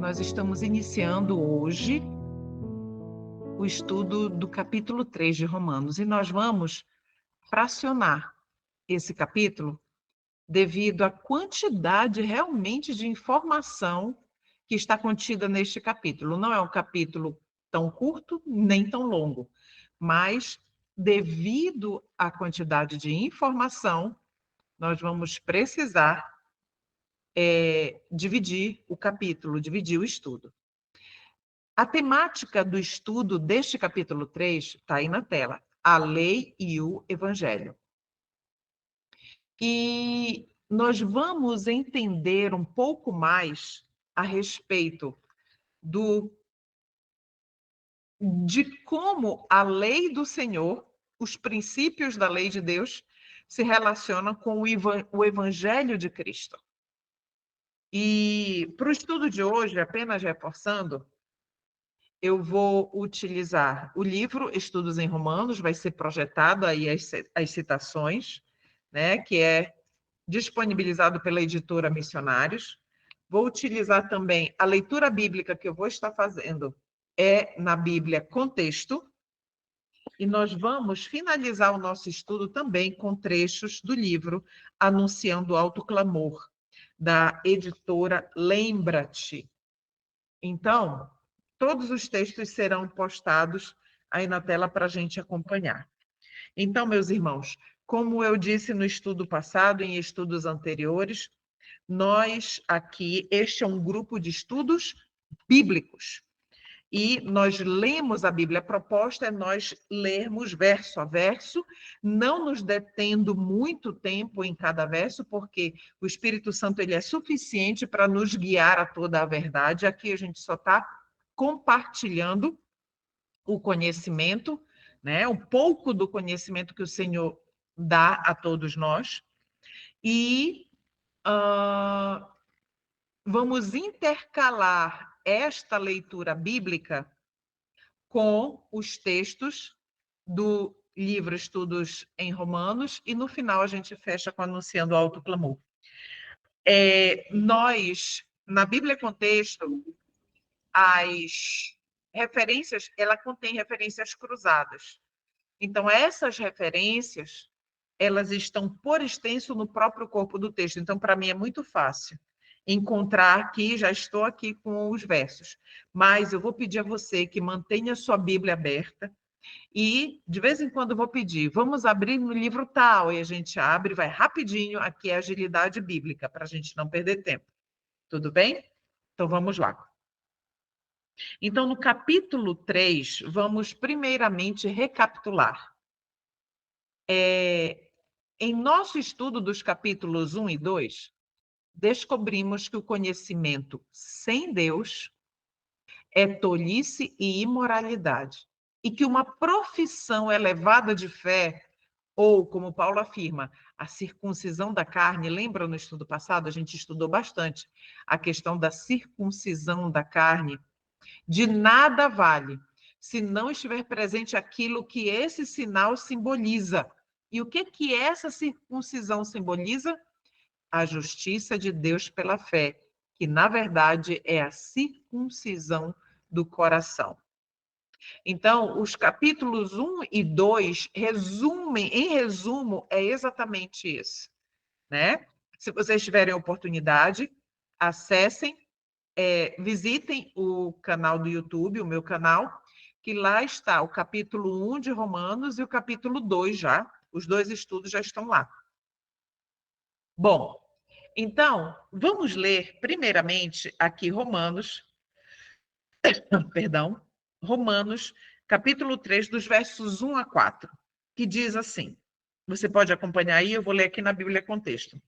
Nós estamos iniciando hoje o estudo do capítulo 3 de Romanos e nós vamos fracionar esse capítulo devido à quantidade realmente de informação que está contida neste capítulo. Não é um capítulo tão curto nem tão longo, mas devido à quantidade de informação, nós vamos precisar dividir o capítulo, dividir o estudo. A temática do estudo deste capítulo 3 está aí na tela, a lei e o evangelho. E nós vamos entender um pouco mais a respeito de como a lei do Senhor, os princípios da lei de Deus, se relacionam com o evangelho de Cristo. E para o estudo de hoje, apenas reforçando, eu vou utilizar o livro Estudos em Romanos, vai ser projetado aí as citações, né, que é disponibilizado pela editora Missionários. Vou utilizar também a leitura bíblica que eu vou estar fazendo na Bíblia Contexto, e nós vamos finalizar o nosso estudo também com trechos do livro Anunciando o Alto Clamor, da editora Lembra-te. Então, todos os textos serão postados aí na tela para a gente acompanhar. Então, meus irmãos, como eu disse no estudo passado, em estudos anteriores, nós aqui, este é um grupo de estudos bíblicos. E nós lemos a Bíblia. A proposta é nós lermos verso a verso, não nos detendo muito tempo em cada verso, porque o Espírito Santo ele é suficiente para nos guiar a toda a verdade. Aqui a gente só está compartilhando o conhecimento, né? Um pouco do conhecimento que o Senhor dá a todos nós. E vamos intercalar esta leitura bíblica com os textos do livro Estudos em Romanos, e no final a gente fecha com Anunciando o Alto Clamor. Nós, na Bíblia Contexto, as referências, ela contém referências cruzadas. Então, essas referências, elas estão por extenso no próprio corpo do texto. Então, para mim é muito fácil encontrar aqui, já estou aqui com os versos. Mas eu vou pedir a você que mantenha a sua Bíblia aberta e, de vez em quando, eu vou pedir, vamos abrir no livro tal, e a gente abre, vai rapidinho, aqui é a agilidade bíblica, para a gente não perder tempo. Tudo bem? Então, vamos lá. Então, no capítulo 3, vamos primeiramente recapitular. Em nosso estudo dos capítulos 1 e 2, descobrimos que o conhecimento sem Deus é tolice e imoralidade, e que uma profissão elevada de fé, ou, como Paulo afirma, a circuncisão da carne, lembra no estudo passado, a gente estudou bastante a questão da circuncisão da carne, de nada vale se não estiver presente aquilo que esse sinal simboliza. E o que essa circuncisão simboliza? A justiça de Deus pela fé, que na verdade é a circuncisão do coração. Então, os capítulos 1 e 2 resumem, em resumo, é exatamente isso, né? Se vocês tiverem oportunidade, acessem, visitem o canal do YouTube, o meu canal, que lá está o capítulo 1 de Romanos e o capítulo 2 já, os dois estudos já estão lá. Bom, então, vamos ler primeiramente aqui Romanos, perdão, Romanos, capítulo 3, dos versos 1 a 4, que diz assim, você pode acompanhar aí, eu vou ler aqui na Bíblia Contexto.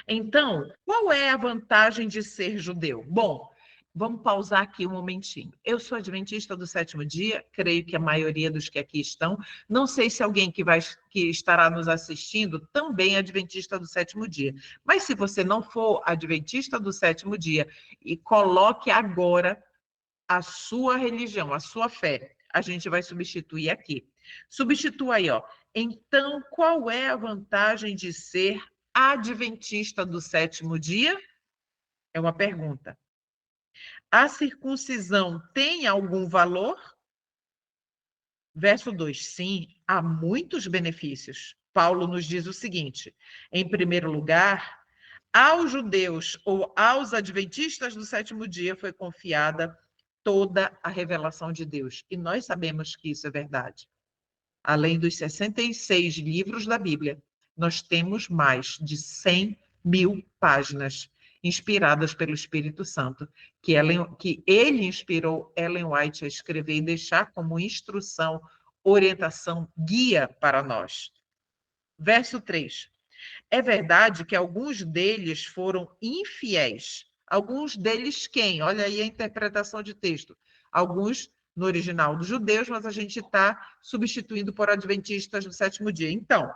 Então, qual é a vantagem de ser judeu? Bom, vamos pausar aqui um momentinho. Eu sou adventista do sétimo dia, creio que a maioria dos que aqui estão. Não sei se alguém que estará nos assistindo também é adventista do sétimo dia. Mas se você não for adventista do sétimo dia, e coloque agora a sua religião, a sua fé. A gente vai substituir aqui. Substitua aí, ó. Então, qual é a vantagem de ser adventista do sétimo dia? É uma pergunta. A circuncisão tem algum valor? Verso 2, sim, há muitos benefícios. Paulo nos diz o seguinte: em primeiro lugar, aos judeus ou aos adventistas do sétimo dia foi confiada toda a revelação de Deus. E nós sabemos que isso é verdade. Além dos 66 livros da Bíblia, nós temos mais de 100.000 páginas inspiradas pelo Espírito Santo, que ele inspirou Ellen White a escrever e deixar como instrução, orientação, guia para nós. Verso 3. É verdade que alguns deles foram infiéis. Alguns deles quem? Olha aí a interpretação de texto. Alguns no original dos judeus, mas a gente está substituindo por adventistas do sétimo dia. Então,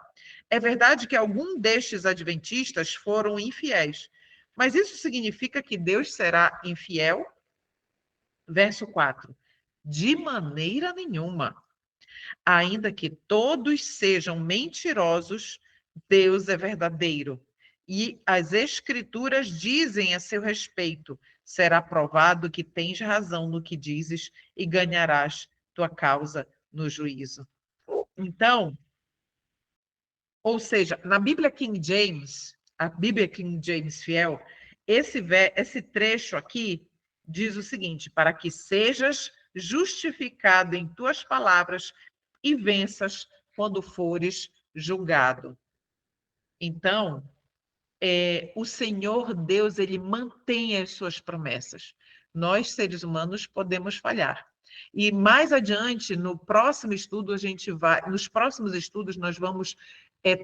é verdade que algum destes adventistas foram infiéis. Mas isso significa que Deus será infiel? Verso 4. De maneira nenhuma. Ainda que todos sejam mentirosos, Deus é verdadeiro. E as Escrituras dizem a seu respeito: será provado que tens razão no que dizes e ganharás tua causa no juízo. Então, ou seja, na Bíblia King James, a Bíblia King James fiel, esse trecho aqui diz o seguinte: para que sejas justificado em tuas palavras e venças quando fores julgado. Então, o Senhor Deus, ele mantém as suas promessas. Nós, seres humanos, podemos falhar. E mais adiante, no próximo estudo, nos próximos estudos, nós vamos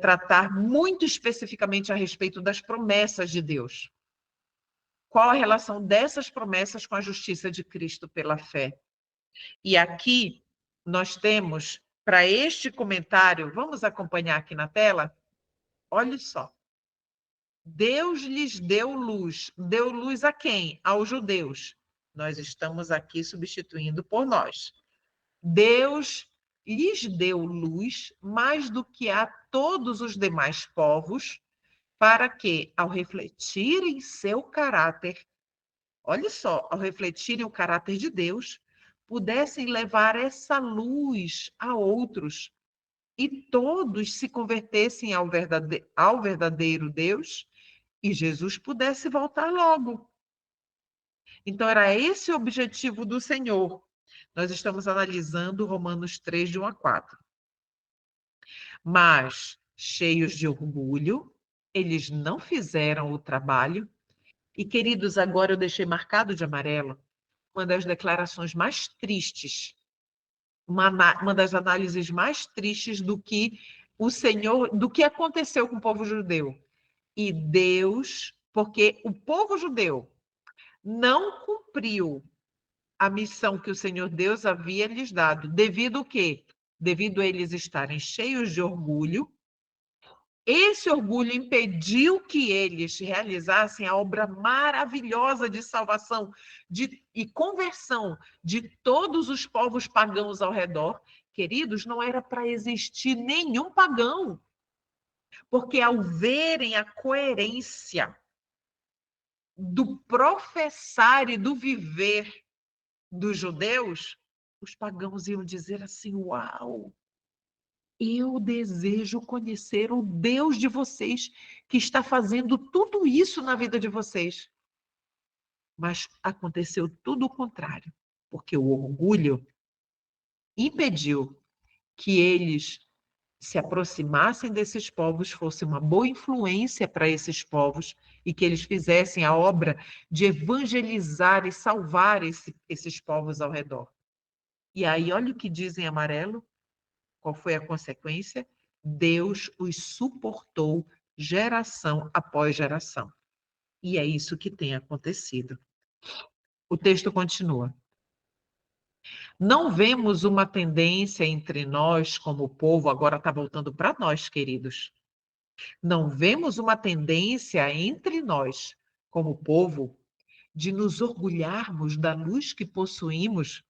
tratar muito especificamente a respeito das promessas de Deus. Qual a relação dessas promessas com a justiça de Cristo pela fé? E aqui nós temos, para este comentário, vamos acompanhar aqui na tela? Olha só. Deus lhes deu luz. Deu luz a quem? Aos judeus. Nós estamos aqui substituindo por nós. Deus lhes deu luz mais do que a todos os demais povos, para que, ao refletirem seu caráter, olha só, ao refletirem o caráter de Deus, pudessem levar essa luz a outros e todos se convertessem ao verdadeiro Deus e Jesus pudesse voltar logo. Então, era esse o objetivo do Senhor. Nós estamos analisando Romanos 3, de 1 a 4. Mas, cheios de orgulho, eles não fizeram o trabalho. E, queridos, agora eu deixei marcado de amarelo uma das declarações mais tristes, uma das análises mais tristes do que o Senhor, do que aconteceu com o povo judeu. E Deus, porque o povo judeu não cumpriu a missão que o Senhor Deus havia lhes dado, devido ao quê? Devido a eles estarem cheios de orgulho. Esse orgulho impediu que eles realizassem a obra maravilhosa de salvação e conversão de todos os povos pagãos ao redor. Queridos, não era para existir nenhum pagão, porque ao verem a coerência do professar e do viver dos judeus, os pagãos iam dizer assim: uau! Eu desejo conhecer o Deus de vocês que está fazendo tudo isso na vida de vocês. Mas aconteceu tudo o contrário, porque o orgulho impediu que eles se aproximassem desses povos, fosse uma boa influência para esses povos e que eles fizessem a obra de evangelizar e salvar esses povos ao redor. E aí, olha o que diz em amarelo. Qual foi a consequência? Deus os suportou geração após geração. E é isso que tem acontecido. O texto continua. Não vemos uma tendência entre nós, como povo, agora está voltando para nós, queridos. Não vemos uma tendência entre nós, como povo, de nos orgulharmos da luz que possuímos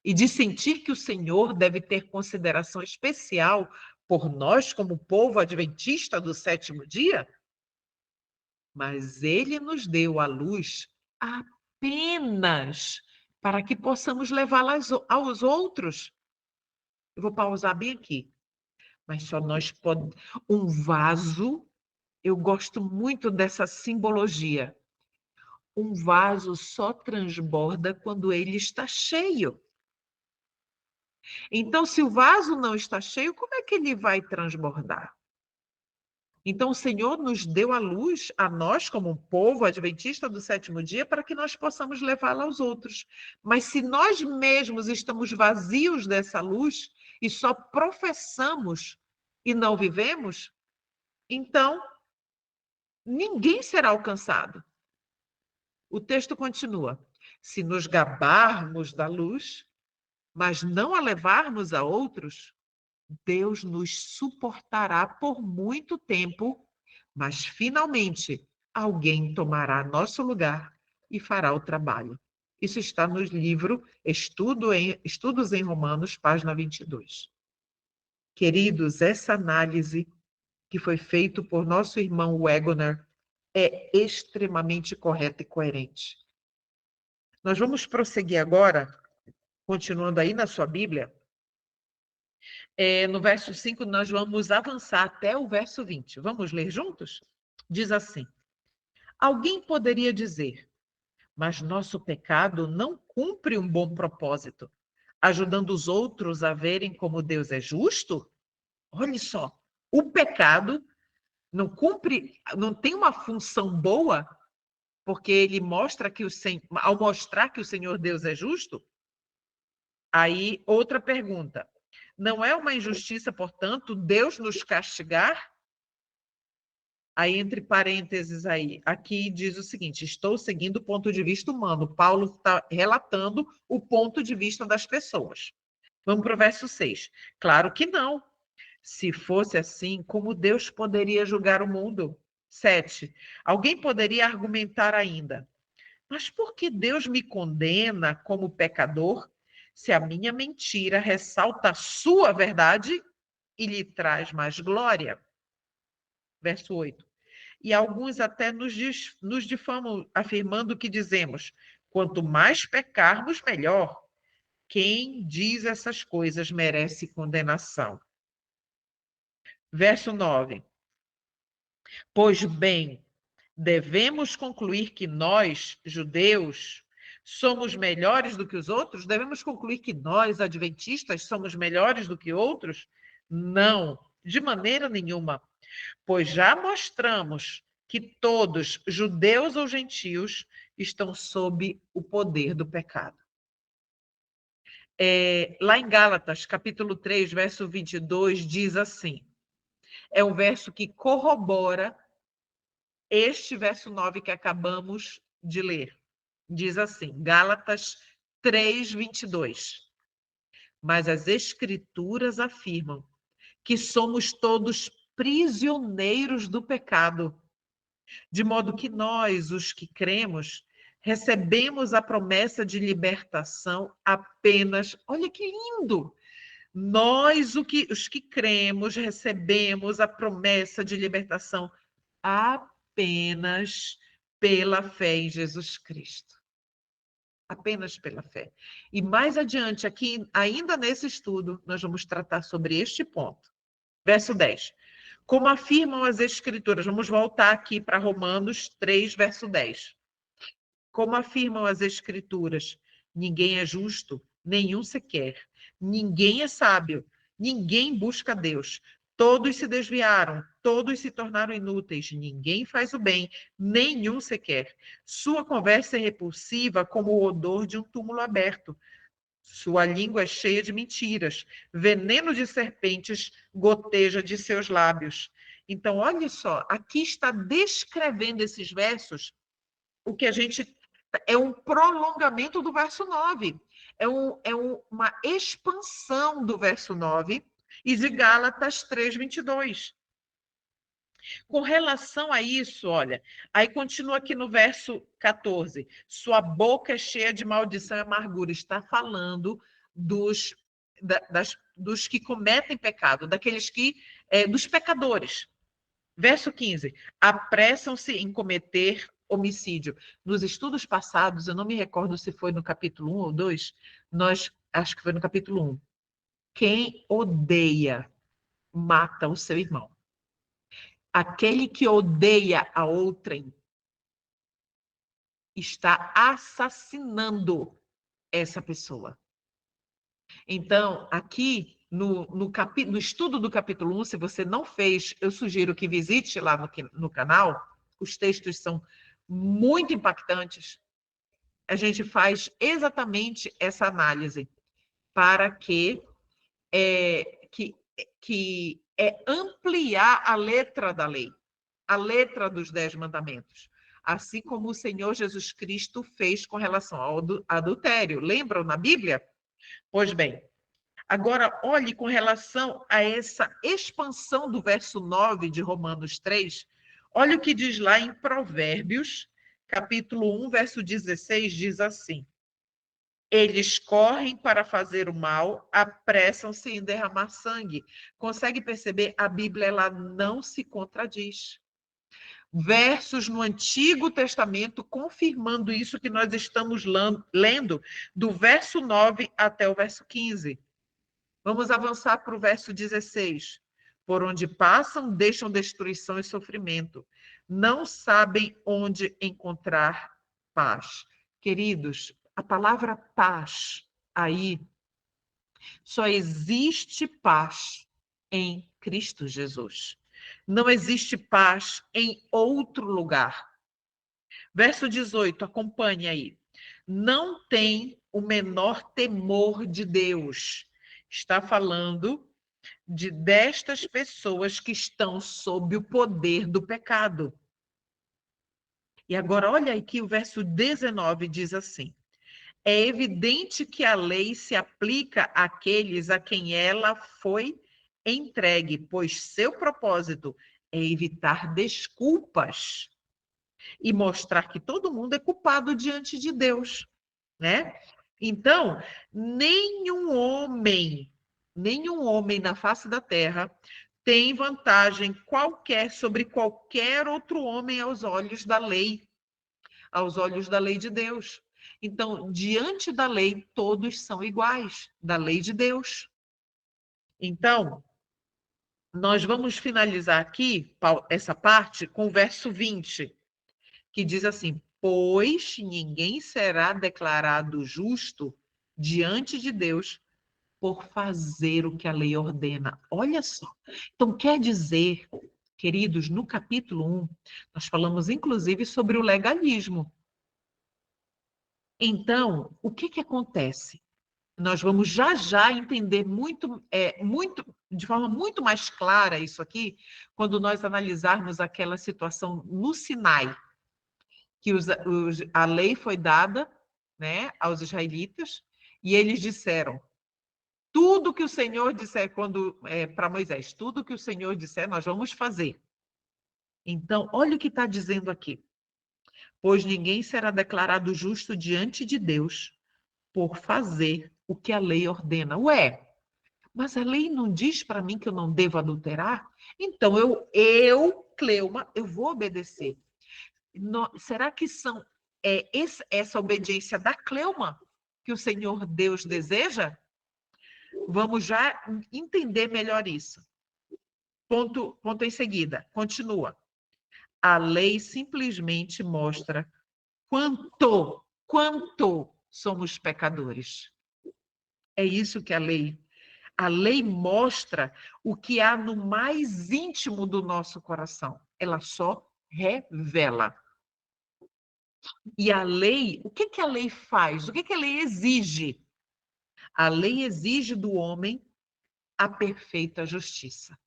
e de sentir que o Senhor deve ter consideração especial por nós, como povo adventista do sétimo dia? Mas ele nos deu a luz apenas para que possamos levá-las aos outros. Eu vou pausar bem aqui. Mas só nós podemos. Um vaso, eu gosto muito dessa simbologia. Um vaso só transborda quando ele está cheio. Então, se o vaso não está cheio, como é que ele vai transbordar? Então, o Senhor nos deu a luz, a nós, como um povo adventista do sétimo dia, para que nós possamos levá-la aos outros. Mas se nós mesmos estamos vazios dessa luz e só professamos e não vivemos, então ninguém será alcançado. O texto continua: se nos gabarmos da luz, mas não a levarmos a outros, Deus nos suportará por muito tempo, mas finalmente alguém tomará nosso lugar e fará o trabalho. Isso está no livro Estudos em Romanos, página 22. Queridos, essa análise que foi feita por nosso irmão Wegener é extremamente correta e coerente. Nós vamos prosseguir agora, continuando aí na sua Bíblia. No verso 5, nós vamos avançar até o verso 20. Vamos ler juntos? Diz assim: alguém poderia dizer, mas nosso pecado não cumpre um bom propósito, ajudando os outros a verem como Deus é justo? Olha só, o pecado não cumpre, não tem uma função boa, porque ele mostra que ao mostrar que o Senhor Deus é justo. Aí, outra pergunta. Não é uma injustiça, portanto, Deus nos castigar? Aí, entre parênteses aí, aqui diz o seguinte: estou seguindo o ponto de vista humano. Paulo está relatando o ponto de vista das pessoas. Vamos para o verso 6. Claro que não. Se fosse assim, como Deus poderia julgar o mundo? 7. Alguém poderia argumentar ainda: mas por que Deus me condena como pecador, se a minha mentira ressalta a sua verdade e lhe traz mais glória? Verso 8. E alguns até nos difamam, afirmando que dizemos: quanto mais pecarmos, melhor. Quem diz essas coisas merece condenação. Verso 9. Pois bem, devemos concluir que nós, judeus, somos melhores do que os outros? Devemos concluir que nós, adventistas, somos melhores do que outros? Não, de maneira nenhuma. Pois já mostramos que todos, judeus ou gentios, estão sob o poder do pecado. Lá em Gálatas, capítulo 3, verso 22, diz assim, é um verso que corrobora este verso 9 que acabamos de ler. Diz assim, Gálatas 3, 22. Mas as Escrituras afirmam que somos todos prisioneiros do pecado, de modo que nós, os que cremos, recebemos a promessa de libertação apenas. Olha que lindo! Nós, os que cremos, recebemos a promessa de libertação apenas pela fé em Jesus Cristo. Apenas pela fé. E mais adiante, aqui, ainda nesse estudo, nós vamos tratar sobre este ponto. Verso 10. Como afirmam as Escrituras, vamos voltar aqui para Romanos 3, verso 10. Como afirmam as Escrituras, ninguém é justo, nenhum sequer. Ninguém é sábio, ninguém busca Deus. Todos se desviaram, todos se tornaram inúteis. Ninguém faz o bem, nenhum sequer. Sua conversa é repulsiva como o odor de um túmulo aberto. Sua língua é cheia de mentiras. Veneno de serpentes goteja de seus lábios. Então, olha só, aqui está descrevendo esses versos o que a gente é um prolongamento do verso 9. Uma expansão do verso 9 e de Gálatas 3, 22. Com relação a isso, olha, aí continua aqui no verso 14. Sua boca é cheia de maldição e amargura. Está falando dos que cometem pecado, daqueles dos pecadores. Verso 15. Apressam-se em cometer homicídio. Nos estudos passados, eu não me recordo se foi no capítulo 1 ou 2, acho que foi no capítulo 1. Quem odeia, mata o seu irmão. Aquele que odeia a outrem está assassinando essa pessoa. Então, aqui no estudo do capítulo 1, se você não fez, eu sugiro que visite lá no canal. Os textos são muito impactantes. A gente faz exatamente essa análise para que ampliar a letra da lei, a letra dos 10 mandamentos, assim como o Senhor Jesus Cristo fez com relação ao adultério. Lembram na Bíblia? Pois bem, agora olhe com relação a essa expansão do verso 9 de Romanos 3, olha o que diz lá em Provérbios, capítulo 1, verso 16, diz assim: eles correm para fazer o mal, apressam-se em derramar sangue. Consegue perceber? A Bíblia ela não se contradiz. Versos no Antigo Testamento confirmando isso que nós estamos lendo, do verso 9 até o verso 15. Vamos avançar para o verso 16. Por onde passam, deixam destruição e sofrimento. Não sabem onde encontrar paz. Queridos, a palavra paz aí só existe paz em Cristo Jesus. Não existe paz em outro lugar. Verso 18, acompanhe aí. Não tem o menor temor de Deus. Está falando destas pessoas que estão sob o poder do pecado. E agora, olha aqui o verso 19 diz assim: é evidente que a lei se aplica àqueles a quem ela foi entregue, pois seu propósito é evitar desculpas e mostrar que todo mundo é culpado diante de Deus, né? Então, nenhum homem na face da terra tem vantagem qualquer sobre qualquer outro homem aos olhos da lei de Deus. Então, diante da lei, todos são iguais, da lei de Deus. Então, nós vamos finalizar aqui essa parte com o verso 20, que diz assim: pois ninguém será declarado justo diante de Deus por fazer o que a lei ordena. Olha só. Então, quer dizer, queridos, no capítulo 1, nós falamos inclusive sobre o legalismo. Então, o que acontece? Nós vamos já entender de forma muito mais clara isso aqui, quando nós analisarmos aquela situação no Sinai, que a lei foi dada, né, aos israelitas, e eles disseram: tudo que o Senhor disser para Moisés, tudo que o Senhor disser, nós vamos fazer. Então, olha o que está dizendo aqui. Pois ninguém será declarado justo diante de Deus por fazer o que a lei ordena. Ué, mas a lei não diz para mim que eu não devo adulterar? Então, Cleuma, eu vou obedecer. Será que essa obediência da Cleuma que o Senhor Deus deseja? Vamos já entender melhor isso. Ponto em seguida, continua. A lei simplesmente mostra quanto somos pecadores. É isso que a lei mostra o que há no mais íntimo do nosso coração. Ela só revela. E a lei, o que a lei faz? O que a lei exige? A lei exige do homem a perfeita justiça.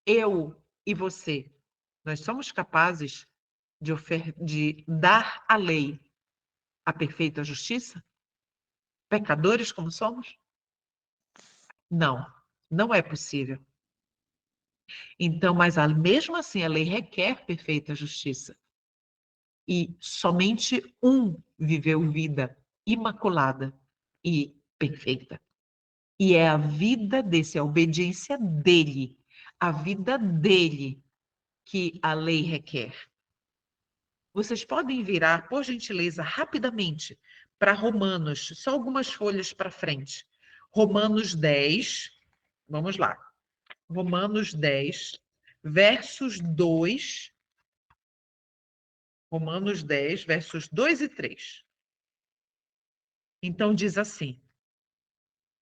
Eu e você, nós somos capazes de dar à lei a perfeita justiça? Pecadores como somos? Não, não é possível. Então, mas mesmo assim, a lei requer perfeita justiça. E somente um viveu vida imaculada e perfeita. E é a vida desse, a obediência dele, a vida dele que a lei requer. Vocês podem virar, por gentileza, rapidamente para Romanos, só algumas folhas para frente. Romanos 10, vamos lá. Romanos 10, versos 2. Romanos 10, versos 2 e 3. Então diz assim,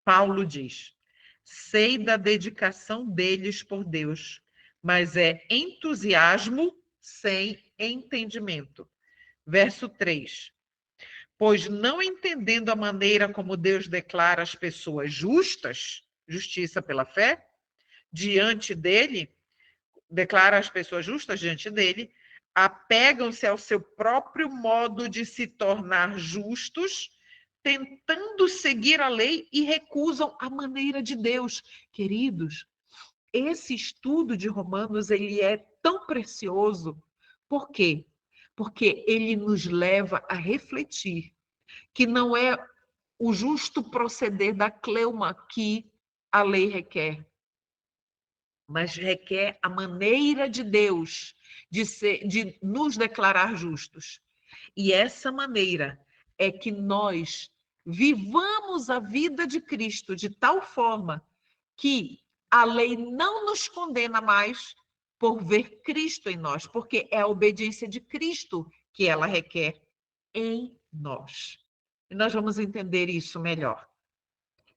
Paulo diz, sei da dedicação deles por Deus, mas é entusiasmo sem entendimento. Verso 3. Pois não entendendo a maneira como Deus declara as pessoas justas, justiça pela fé, diante dele, declara as pessoas justas diante dele, apegam-se ao seu próprio modo de se tornar justos, tentando seguir a lei e recusam a maneira de Deus. Queridos, esse estudo de Romanos, ele é tão precioso. Por quê? Porque ele nos leva a refletir que não é o justo proceder da cleuma que a lei requer, mas requer a maneira de Deus de nos declarar justos. E essa maneira é que nós vivamos a vida de Cristo de tal forma que a lei não nos condena mais por ver Cristo em nós, porque é a obediência de Cristo que ela requer em nós. E nós vamos entender isso melhor.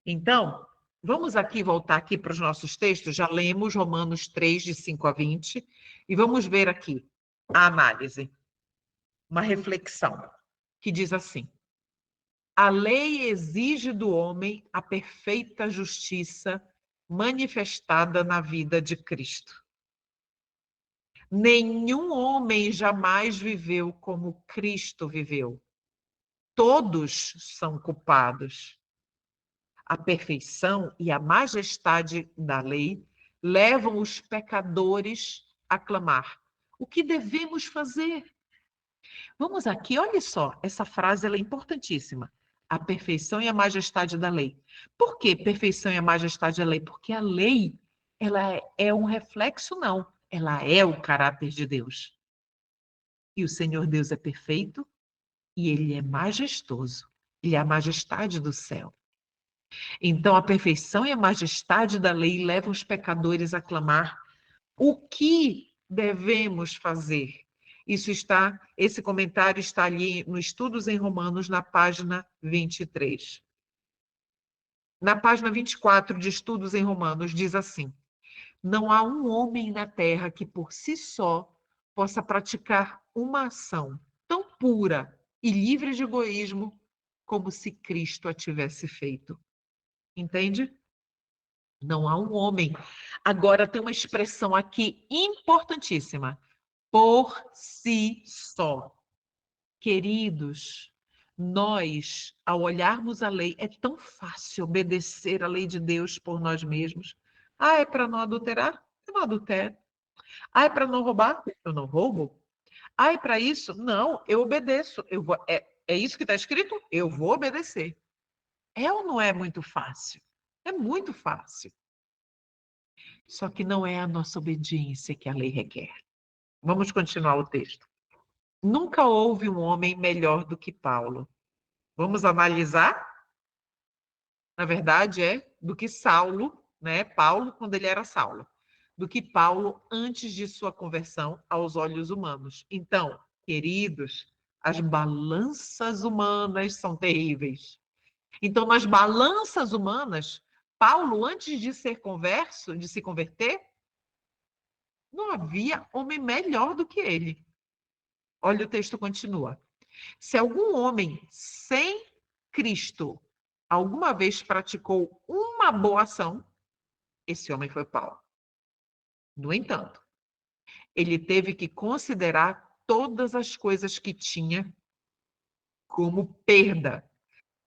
Então, vamos aqui voltar aqui para os nossos textos, já lemos Romanos 3, de 5 a 20, e vamos ver aqui a análise, uma reflexão, que diz assim, a lei exige do homem a perfeita justiça manifestada na vida de Cristo. Nenhum homem jamais viveu como Cristo viveu. Todos são culpados. A perfeição e a majestade da lei levam os pecadores a clamar. O que devemos fazer? Vamos aqui, olha só, essa frase ela é importantíssima. A perfeição e a majestade da lei. Por que perfeição e a majestade da lei? Porque a lei, ela é um reflexo, não. Ela é o caráter de Deus. E o Senhor Deus é perfeito e ele é majestoso. Ele é a majestade do céu. Então, a perfeição e a majestade da lei levam os pecadores a clamar: o que devemos fazer? Esse comentário está ali no Estudos em Romanos, na página 23. Na página 24 de Estudos em Romanos, diz assim: não há um homem na terra que por si só possa praticar uma ação tão pura e livre de egoísmo como se Cristo a tivesse feito. Entende? Não há um homem. Agora tem uma expressão aqui importantíssima. Por si só. Queridos, nós, ao olharmos a lei, é tão fácil obedecer a lei de Deus por nós mesmos. Ah, é para não adulterar? Eu não adultero. Ah, é para não roubar? Eu não roubo. Ah, é para isso? Não, eu obedeço. É isso que está escrito? Eu vou obedecer. É ou não é muito fácil? É muito fácil. Só que não é a nossa obediência que a lei requer. Vamos continuar o texto. Nunca houve um homem melhor do que Paulo. Vamos analisar? Na verdade, é do que Saulo, né? Paulo, quando ele era Saulo. Do que Paulo antes de sua conversão aos olhos humanos. Então, queridos, as balanças humanas são terríveis. Então, nas balanças humanas, Paulo, antes de ser converso, de se converter, não havia homem melhor do que ele. Olha, o texto continua. Se algum homem sem Cristo alguma vez praticou uma boa ação, esse homem foi Paulo. No entanto, ele teve que considerar todas as coisas que tinha como perda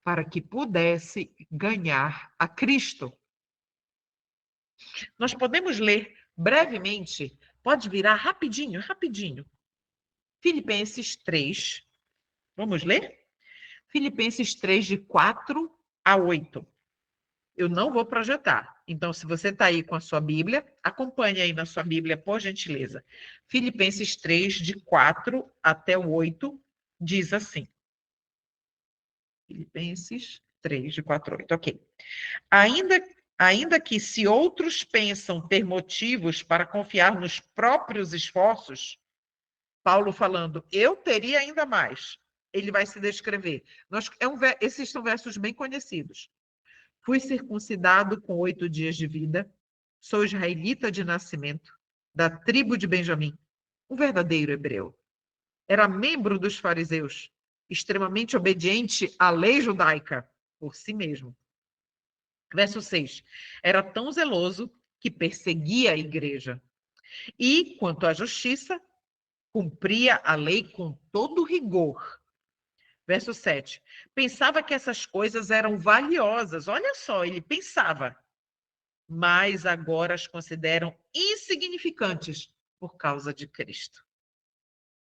para que pudesse ganhar a Cristo. Nós podemos ler brevemente, pode virar rapidinho, rapidinho. Filipenses 3, vamos ler? Filipenses 3, de 4 a 8. Eu não vou projetar. Então, se você está aí com a sua Bíblia, acompanhe aí na sua Bíblia, por gentileza. Filipenses 3, de 4 até o 8, diz assim. Filipenses 3, de 4 a 8, ok. Ainda que se outros pensam ter motivos para confiar nos próprios esforços, Paulo falando, eu teria ainda mais. Ele vai se descrever. Esses são versos bem conhecidos. Fui circuncidado com 8 dias de vida, sou israelita de nascimento, da tribo de Benjamim, um verdadeiro hebreu. Era membro dos fariseus, extremamente obediente à lei judaica, por si mesmo. Verso 6. Era tão zeloso que perseguia a igreja. E, quanto à justiça, cumpria a lei com todo rigor. Verso 7. Pensava que essas coisas eram valiosas. Olha só, ele pensava. Mas agora as consideram insignificantes por causa de Cristo.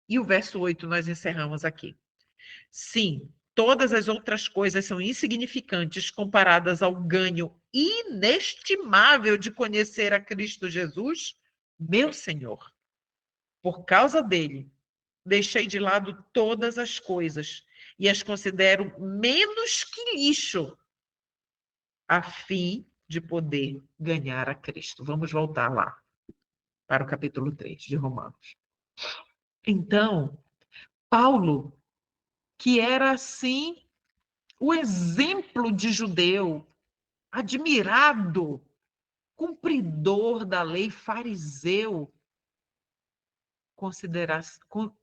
E o verso 8 nós encerramos aqui. Sim, todas as outras coisas são insignificantes comparadas ao ganho inestimável de conhecer a Cristo Jesus, meu Senhor. Por causa dele, deixei de lado todas as coisas e as considero menos que lixo, a fim de poder ganhar a Cristo. Vamos voltar lá, para o capítulo 3 de Romanos. Então, Paulo, que era assim o exemplo de judeu, admirado, cumpridor da lei, fariseu,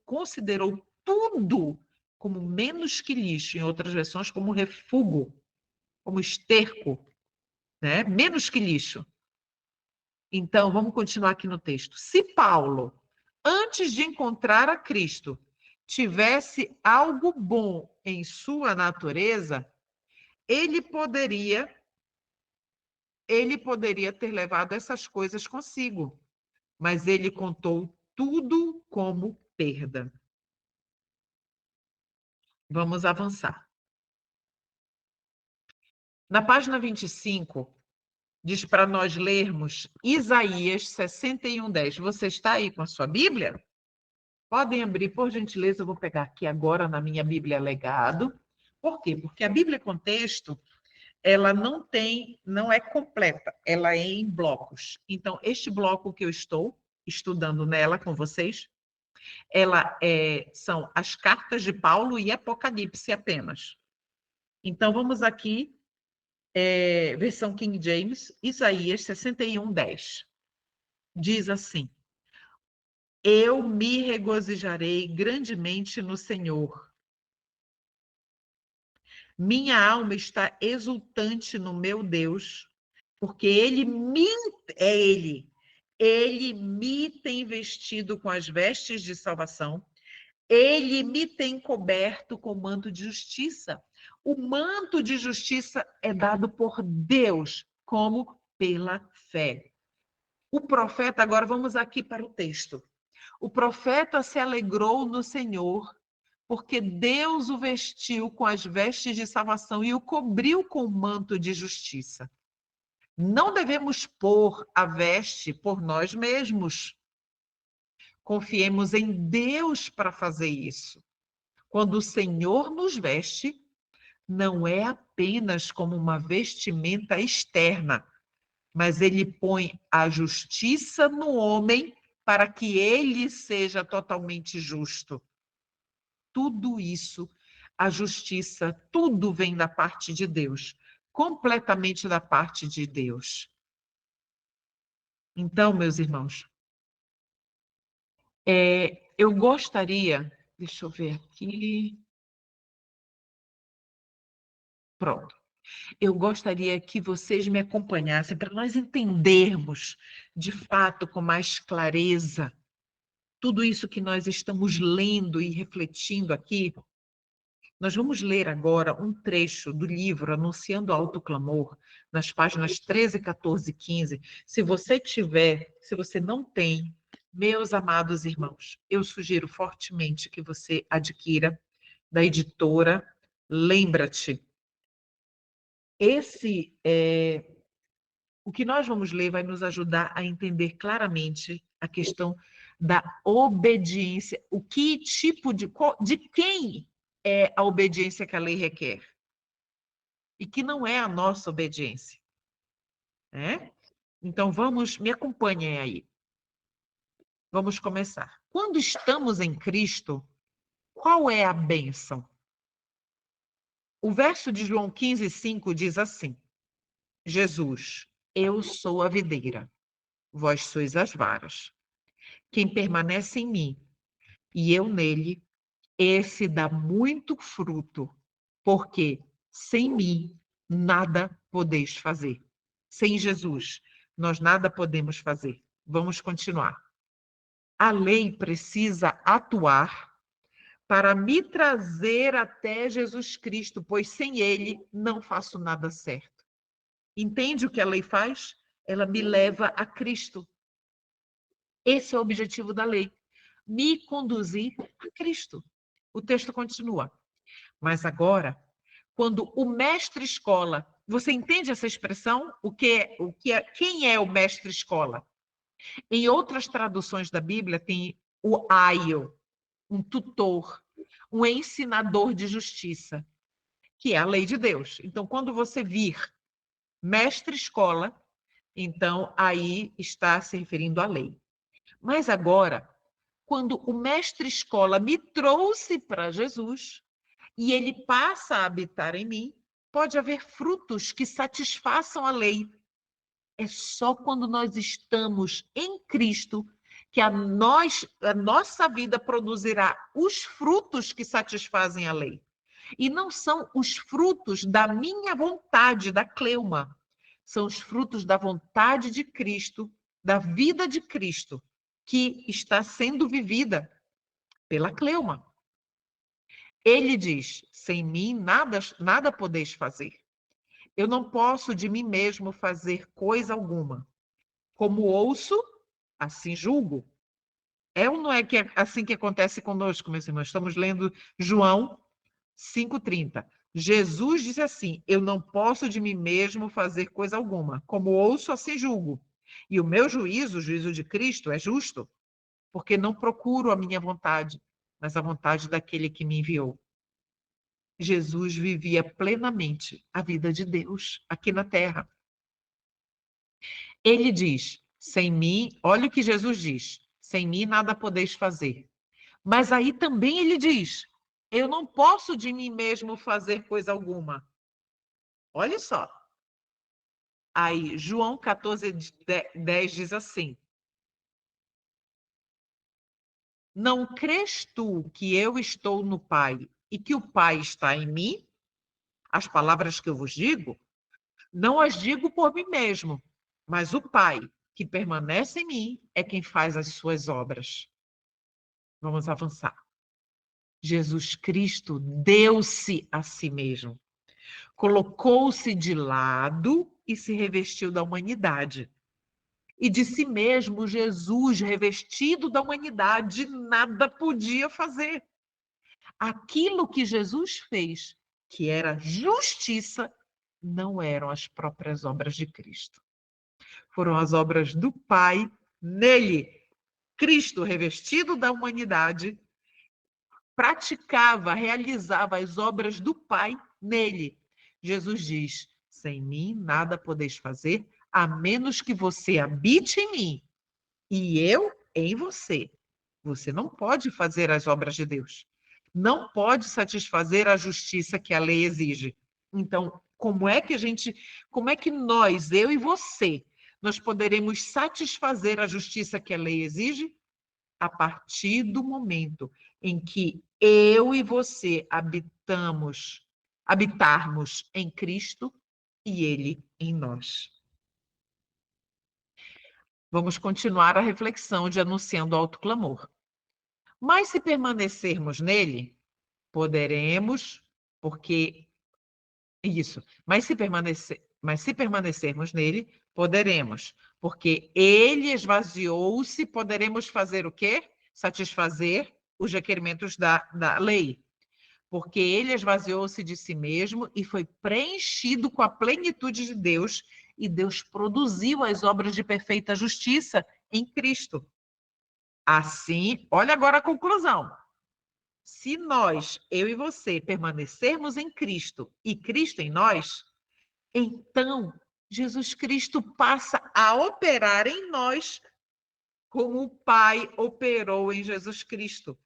considerou tudo como menos que lixo, em outras versões, como refúgio, como esterco, né? Menos que lixo. Então, vamos continuar aqui no texto. Se Paulo, antes de encontrar a Cristo, tivesse algo bom em sua natureza, ele poderia ter levado essas coisas consigo, mas ele contou tudo como perda. Vamos avançar. Na página 25, diz para nós lermos Isaías 61:10. Você está aí com a sua Bíblia? Podem abrir, por gentileza, eu vou pegar aqui agora na minha Bíblia Legado. Por quê? Porque a Bíblia Contexto, ela não é completa, ela é em blocos. Então, este bloco que eu estou estudando nela com vocês, são as cartas de Paulo e Apocalipse apenas. Então, vamos aqui, versão King James, Isaías 61:10. Diz assim: Eu me regozijarei grandemente no Senhor. Minha alma está exultante no meu Deus, porque Ele me tem vestido com as vestes de salvação, Ele me tem coberto com manto de justiça. O manto de justiça é dado por Deus, como pela fé. O profeta, agora vamos aqui para o texto. O profeta se alegrou no Senhor, porque Deus o vestiu com as vestes de salvação e o cobriu com o manto de justiça. Não devemos pôr a veste por nós mesmos. Confiemos em Deus para fazer isso. Quando o Senhor nos veste, não é apenas como uma vestimenta externa, mas ele põe a justiça no homem para que ele seja totalmente justo. Tudo isso, a justiça, tudo vem da parte de Deus, completamente da parte de Deus. Então, meus irmãos, eu gostaria, deixa eu ver aqui. Pronto. Eu gostaria que vocês me acompanhassem para nós entendermos, de fato, com mais clareza, tudo isso que nós estamos lendo e refletindo aqui. Nós vamos ler agora um trecho do livro Anunciando Autoclamor, nas páginas 13, 14 e 15. Se você não tem, meus amados irmãos, eu sugiro fortemente que você adquira da editora Lembra-te. Esse O que nós vamos ler vai nos ajudar a entender claramente a questão da obediência. O que tipo de quem é a obediência que a lei requer? E que não é a nossa obediência, né? Então me acompanhem aí. Vamos começar. Quando estamos em Cristo, qual é a bênção? O verso de João 15:5 diz assim: Jesus, eu sou a videira, vós sois as varas. Quem permanece em mim e eu nele, esse dá muito fruto, porque sem mim nada podeis fazer. Sem Jesus, nós nada podemos fazer. Vamos continuar. A lei precisa atuar para me trazer até Jesus Cristo, pois sem ele não faço nada certo. Entende o que a lei faz? Ela me leva a Cristo. Esse é o objetivo da lei, me conduzir a Cristo. O texto continua. Mas agora, quando o mestre escola, você entende essa expressão? Quem é o mestre escola? Em outras traduções da Bíblia tem o aio, um tutor, um ensinador de justiça, que é a lei de Deus. Então, quando você vir mestre escola, então aí está se referindo à lei. Mas agora, quando o mestre escola me trouxe para Jesus e ele passa a habitar em mim, pode haver frutos que satisfaçam a lei. É só quando nós estamos em Cristo que a nossa vida produzirá os frutos que satisfazem a lei. E não são os frutos da minha vontade, da cleuma. São os frutos da vontade de Cristo, da vida de Cristo, que está sendo vivida pela cleuma. Ele diz: sem mim nada podeis fazer. Eu não posso de mim mesmo fazer coisa alguma. Como ouço, assim julgo. É ou não é que é assim que acontece conosco, meus irmãos? Estamos lendo João 5:30. Jesus disse assim: eu não posso de mim mesmo fazer coisa alguma. Como ouço, assim julgo. E o meu juízo, o juízo de Cristo, é justo, porque não procuro a minha vontade, mas a vontade daquele que me enviou. Jesus vivia plenamente a vida de Deus aqui na terra. Ele diz: sem mim, olha o que Jesus diz: sem mim nada podeis fazer. Mas aí também ele diz: eu não posso de mim mesmo fazer coisa alguma. Olha só. Aí, João 14:10 diz assim: não crês tu que eu estou no Pai e que o Pai está em mim? As palavras que eu vos digo, não as digo por mim mesmo, mas o Pai, que permanece em mim, é quem faz as suas obras. Vamos avançar. Jesus Cristo deu-se a si mesmo, colocou-se de lado e se revestiu da humanidade. E de si mesmo, Jesus, revestido da humanidade, nada podia fazer. Aquilo que Jesus fez, que era justiça, não eram as próprias obras de Cristo. Foram as obras do Pai nele. Cristo, revestido da humanidade, praticava, realizava as obras do Pai nele. Jesus diz: sem mim nada podeis fazer, a menos que você habite em mim e eu em você. Você não pode fazer as obras de Deus. Não pode satisfazer a justiça que a lei exige. Então, como é que nós, eu e você, nós poderemos satisfazer a justiça que a lei exige? A partir do momento em que eu e você habitarmos em Cristo e Ele em nós. Vamos continuar a reflexão de anunciando o autoclamor. Mas se permanecermos nele, poderemos, porque isso, mas se permanecermos nele, poderemos, porque ele esvaziou-se, poderemos fazer o quê? Satisfazer os requerimentos da lei. Porque ele esvaziou-se de si mesmo e foi preenchido com a plenitude de Deus, e Deus produziu as obras de perfeita justiça em Cristo. Assim, olha agora a conclusão. Se nós, eu e você, permanecermos em Cristo e Cristo em nós, então Jesus Cristo passa a operar em nós como o Pai operou em Jesus Cristo.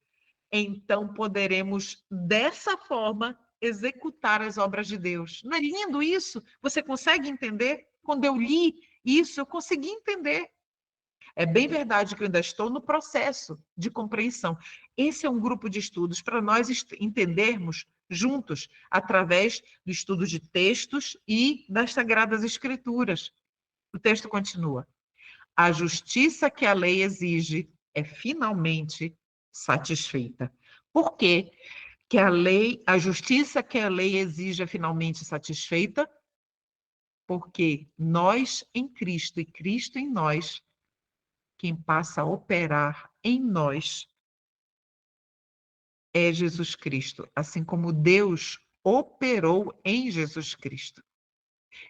Então poderemos, dessa forma, executar as obras de Deus. Não é lindo isso? Você consegue entender? Quando eu li isso, eu consegui entender. É bem verdade que eu ainda estou no processo de compreensão. Esse é um grupo de estudos para nós entendermos juntos, através do estudo de textos e das Sagradas Escrituras. O texto continua. A justiça que a lei exige é finalmente satisfeita. Por quê? Que a justiça que a lei exige é finalmente satisfeita? Porque nós em Cristo e Cristo em nós, quem passa a operar em nós é Jesus Cristo, assim como Deus operou em Jesus Cristo.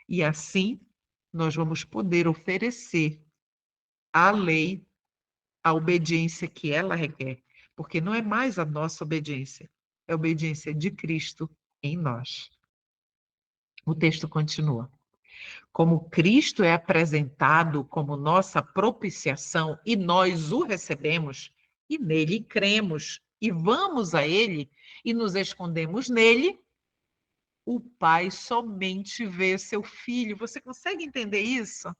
E assim nós vamos poder oferecer à lei a obediência que ela requer, porque não é mais a nossa obediência, é a obediência de Cristo em nós. O texto continua. Como Cristo é apresentado como nossa propiciação e nós o recebemos, e nele cremos, e vamos a ele e nos escondemos nele, o Pai somente vê seu filho. Você consegue entender isso?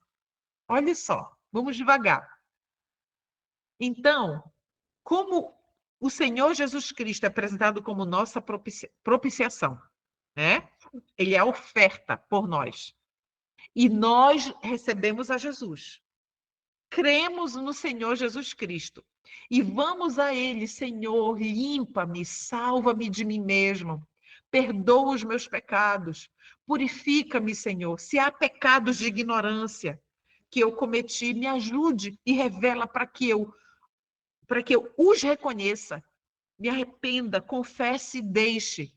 Olha só, vamos devagar. Então, como o Senhor Jesus Cristo é apresentado como nossa propiciação, né? Ele é a oferta por nós. E nós recebemos a Jesus. Cremos no Senhor Jesus Cristo. E vamos a Ele, Senhor, limpa-me, salva-me de mim mesmo. Perdoa os meus pecados. Purifica-me, Senhor. Se há pecados de ignorância que eu cometi, me ajude e revela para que eu os reconheça, me arrependa, confesse e deixe.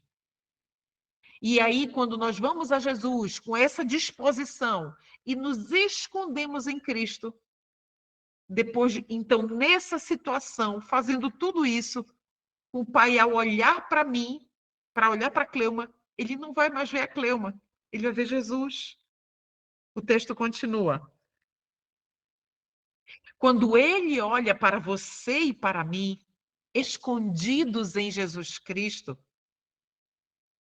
E aí, quando nós vamos a Jesus com essa disposição e nos escondemos em Cristo, depois, então, nessa situação, fazendo tudo isso, o Pai, ao olhar para mim, para olhar para a Cleuma, ele não vai mais ver a Cleuma, ele vai ver Jesus. O texto continua. Quando ele olha para você e para mim, escondidos em Jesus Cristo,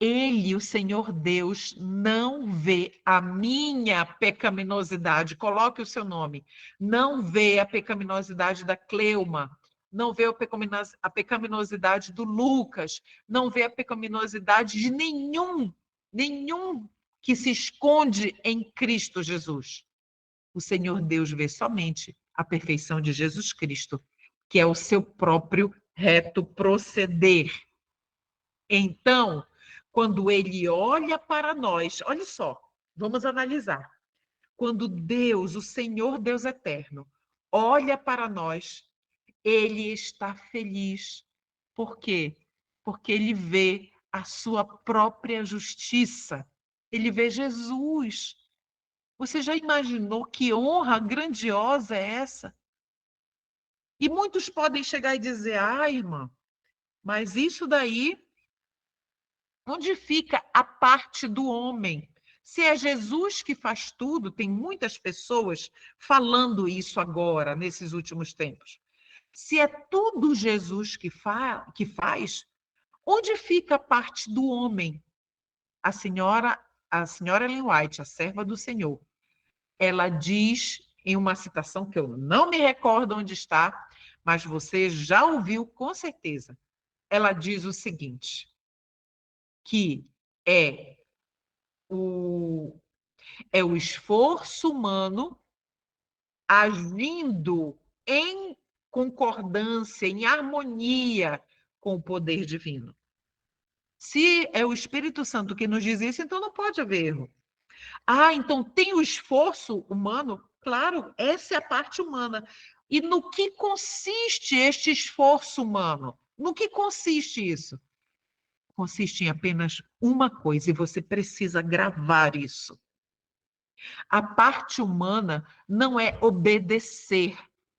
ele, o Senhor Deus, não vê a minha pecaminosidade. Coloque o seu nome. Não vê a pecaminosidade da Cleuma. Não vê a pecaminosidade do Lucas. Não vê a pecaminosidade de nenhum que se esconde em Cristo Jesus. O Senhor Deus vê somente a perfeição de Jesus Cristo, que é o seu próprio reto proceder. Então, quando ele olha para nós, olha só, vamos analisar. Quando Deus, o Senhor Deus eterno, olha para nós, ele está feliz. Por quê? Porque ele vê a sua própria justiça. Ele vê Jesus. Você já imaginou que honra grandiosa é essa? E muitos podem chegar e dizer: ah, irmã, mas isso daí, onde fica a parte do homem? Se é Jesus que faz tudo, tem muitas pessoas falando isso agora, nesses últimos tempos. Se é tudo Jesus que faz, onde fica a parte do homem? A senhora Ellen White, a serva do Senhor, ela diz em uma citação que eu não me recordo onde está, mas você já ouviu com certeza. Ela diz o seguinte, que é o esforço humano agindo em concordância, em harmonia com o poder divino. Se é o Espírito Santo que nos diz isso, então não pode haver erro. Ah, então tem o esforço humano? Claro, essa é a parte humana. E no que consiste este esforço humano? No que consiste isso? Consiste em apenas uma coisa, e você precisa gravar isso. A parte humana não é obedecer,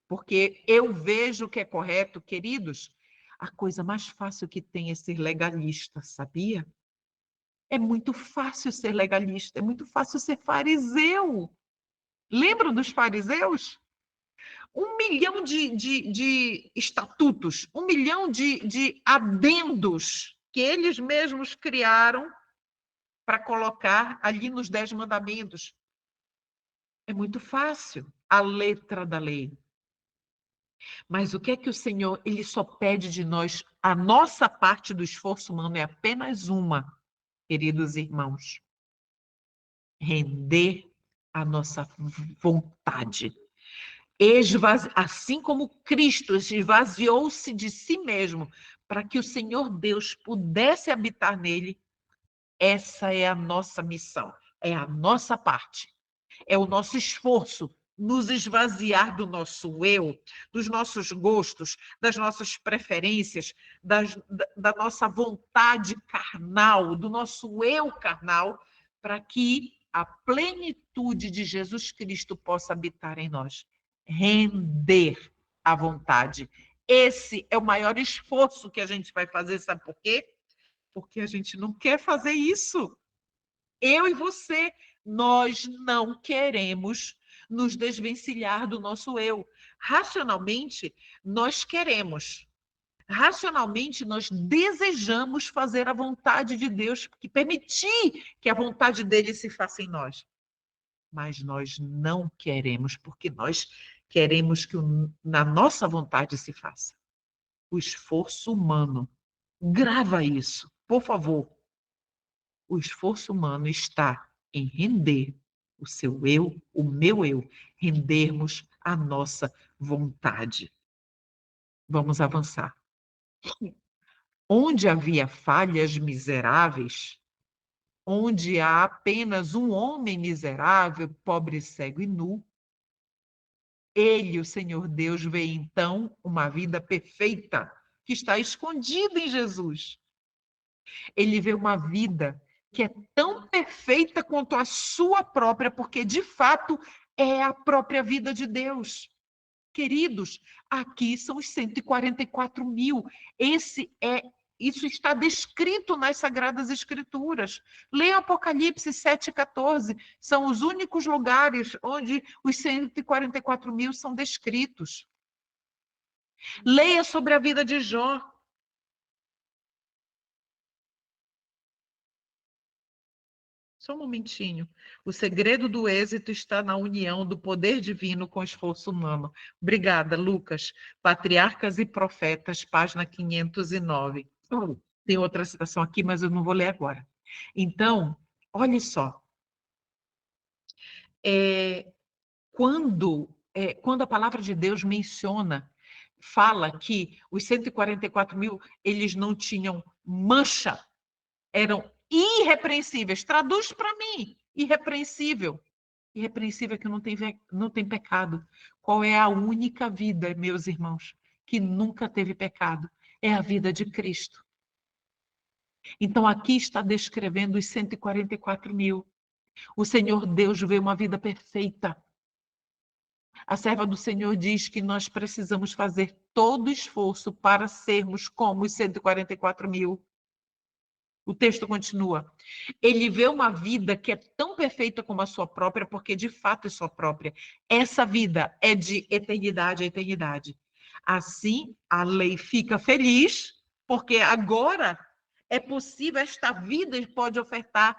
porque eu vejo o que é correto, queridos. A coisa mais fácil que tem é ser legalista, sabia? É muito fácil ser legalista, é muito fácil ser fariseu. Lembram dos fariseus? 1 milhão de estatutos, 1 milhão de adendos que eles mesmos criaram para colocar ali nos 10 mandamentos. É muito fácil, a letra da lei. Mas o que é que o Senhor, ele só pede de nós? A nossa parte do esforço humano é apenas uma, queridos irmãos. Render a nossa vontade. Assim como Cristo esvaziou-se de si mesmo para que o Senhor Deus pudesse habitar nele, essa é a nossa missão, é a nossa parte, é o nosso esforço, nos esvaziar do nosso eu, dos nossos gostos, das nossas preferências, da nossa vontade carnal, do nosso eu carnal, para que a plenitude de Jesus Cristo possa habitar em nós. Render a vontade. Esse é o maior esforço que a gente vai fazer, sabe por quê? Porque a gente não quer fazer isso. Eu e você, nós não queremos nos desvencilhar do nosso eu. Racionalmente, nós queremos. Racionalmente, nós desejamos fazer a vontade de Deus, que permitir que a vontade dele se faça em nós. Mas nós não queremos, porque nós queremos que na nossa vontade se faça. O esforço humano. Grava isso, por favor. O esforço humano está em render o seu eu, o meu eu, rendermos a nossa vontade. Vamos avançar. Onde havia falhas miseráveis, onde há apenas um homem miserável, pobre, cego e nu, ele, o Senhor Deus, vê então uma vida perfeita que está escondida em Jesus. Ele vê uma vida que é tão perfeita quanto a sua própria, porque de fato é a própria vida de Deus. Queridos, aqui são os 144 mil. Isso está descrito nas Sagradas Escrituras. Leia Apocalipse 7,14. São os únicos lugares onde os 144 mil são descritos. Leia sobre a vida de Jó. Só um momentinho. O segredo do êxito está na união do poder divino com o esforço humano. Obrigada, Lucas. Patriarcas e Profetas, página 509. Tem outra citação aqui, mas eu não vou ler agora. Então, olha só. Quando a palavra de Deus fala que os 144 mil, eles não tinham mancha, eram irrepreensíveis. Traduz para mim, irrepreensível. Irrepreensível é que não tem pecado. Qual é a única vida, meus irmãos, que nunca teve pecado? É a vida de Cristo. Então, aqui está descrevendo os 144 mil. O Senhor Deus vê uma vida perfeita. A serva do Senhor diz que nós precisamos fazer todo esforço para sermos como os 144 mil. O texto continua. Ele vê uma vida que é tão perfeita como a sua própria, porque de fato é sua própria. Essa vida é de eternidade a eternidade. Assim, a lei fica feliz, porque agora é possível, esta vida pode ofertar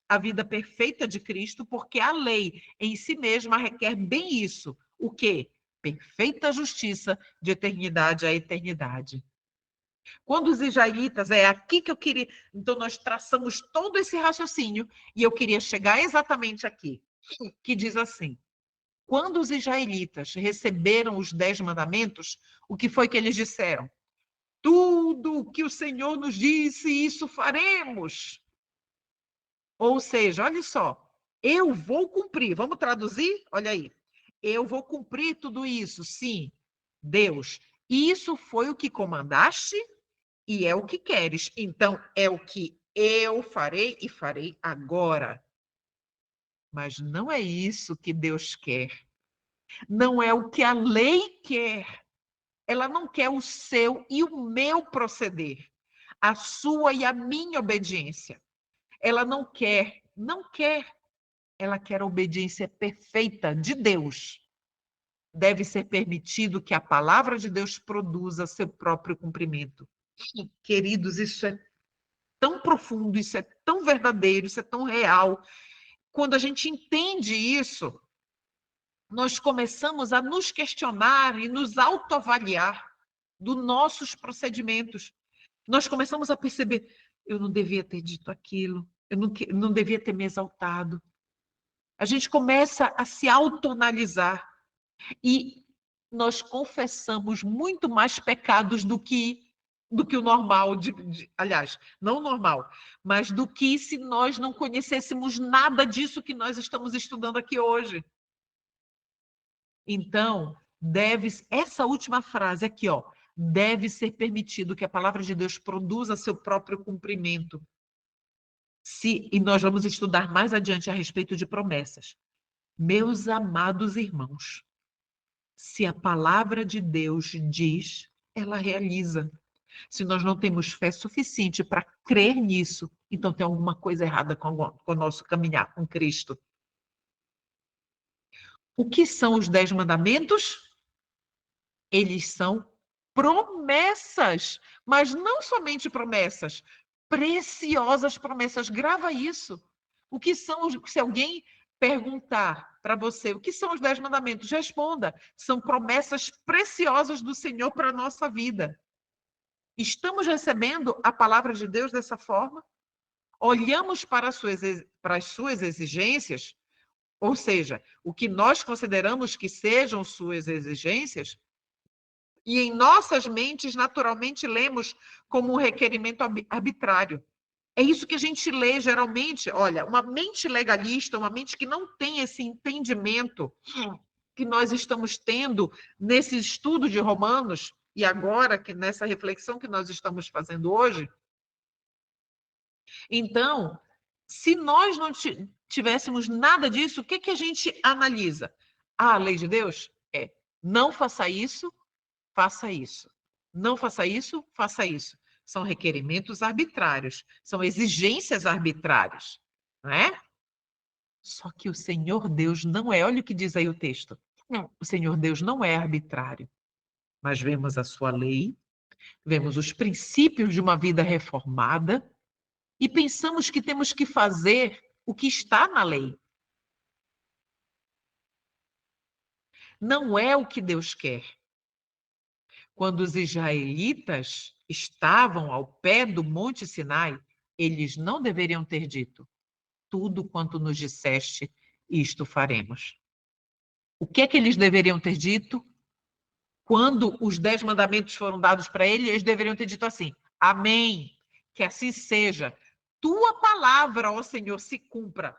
a vida perfeita de Cristo, porque a lei em si mesma requer bem isso. O quê? Perfeita justiça de eternidade a eternidade. Quando os israelitas, é aqui que eu queria. Então, nós traçamos todo esse raciocínio e eu queria chegar exatamente aqui, que diz assim: quando os israelitas receberam os 10 mandamentos, o que foi que eles disseram? Tudo o que o Senhor nos disse, isso faremos. Ou seja, olha só, eu vou cumprir. Vamos traduzir? Olha aí. Eu vou cumprir tudo isso, sim, Deus. Isso foi o que comandaste? E é o que queres. Então, é o que eu farei e farei agora. Mas não é isso que Deus quer. Não é o que a lei quer. Ela não quer o seu e o meu proceder, a sua e a minha obediência. Ela não quer, não quer. Ela quer a obediência perfeita de Deus. Deve ser permitido que a palavra de Deus produza seu próprio cumprimento. Queridos, isso é tão profundo, isso é tão verdadeiro, isso é tão real. Quando a gente entende isso, nós começamos a nos questionar e nos autoavaliar dos nossos procedimentos. Nós começamos a perceber, eu não devia ter dito aquilo, eu não devia ter me exaltado. A gente começa a se autoanalisar e nós confessamos muito mais pecados do que o normal, aliás, não normal, mas do que se nós não conhecêssemos nada disso que nós estamos estudando aqui hoje. Então, essa última frase aqui, ó, deve ser permitido que a palavra de Deus produza seu próprio cumprimento. E nós vamos estudar mais adiante a respeito de promessas. Meus amados irmãos, se a palavra de Deus diz, ela realiza. Se nós não temos fé suficiente para crer nisso, então tem alguma coisa errada com o nosso caminhar com Cristo. O que são os 10 mandamentos? Eles são promessas, mas não somente promessas, preciosas promessas. Grava isso. O que são, se alguém perguntar para você o que são os 10 mandamentos, responda. São promessas preciosas do Senhor para a nossa vida. Estamos recebendo a palavra de Deus dessa forma? Olhamos para as suas exigências, ou seja, o que nós consideramos que sejam suas exigências, e em nossas mentes, naturalmente, lemos como um requerimento arbitrário. É isso que a gente lê geralmente. Olha, uma mente legalista, uma mente que não tem esse entendimento que nós estamos tendo nesse estudo de Romanos, e agora, que nessa reflexão que nós estamos fazendo hoje. Então, se nós não tivéssemos nada disso, o que a gente analisa? A lei de Deus é: não faça isso, faça isso. Não faça isso, faça isso. São requerimentos arbitrários, são exigências arbitrárias, não é? Só que o Senhor Deus não é, olha o que diz aí o texto. O Senhor Deus não é arbitrário, mas vemos a sua lei, vemos os princípios de uma vida reformada e pensamos que temos que fazer o que está na lei. Não é o que Deus quer. Quando os israelitas estavam ao pé do Monte Sinai, eles não deveriam ter dito: tudo quanto nos disseste, isto faremos. O que é que eles deveriam ter dito? Quando os 10 mandamentos foram dados para eles deveriam ter dito assim: amém, que assim seja. Tua palavra, ó Senhor, se cumpra.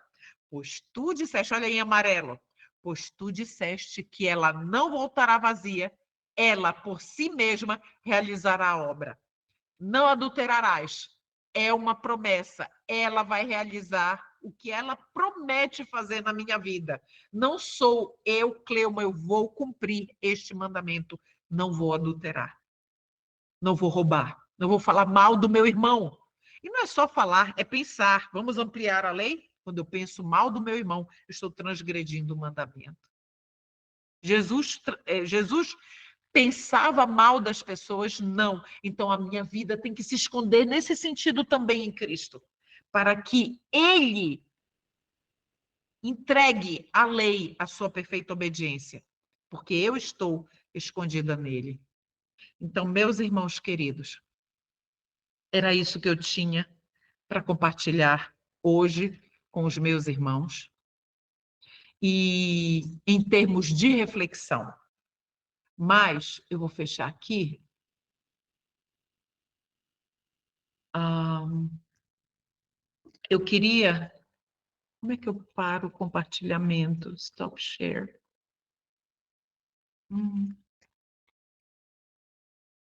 Pois tu disseste, olha aí em amarelo, pois tu disseste que ela não voltará vazia, ela por si mesma realizará a obra. Não adulterarás. É uma promessa. Ela vai realizar o que ela promete fazer na minha vida. Não sou eu, Cleuma, eu vou cumprir este mandamento. Não vou adulterar. Não vou roubar. Não vou falar mal do meu irmão. E não é só falar, é pensar. Vamos ampliar a lei? Quando eu penso mal do meu irmão, eu estou transgredindo o mandamento. Jesus pensava mal das pessoas? Não. Então a minha vida tem que se esconder nesse sentido também em Cristo, para que Ele entregue a lei à sua perfeita obediência, porque eu estou escondida nele. Então, meus irmãos queridos, era isso que eu tinha para compartilhar hoje com os meus irmãos. E em termos de reflexão, mas eu vou fechar aqui. Eu queria. Como é que eu paro o compartilhamento? Stop share.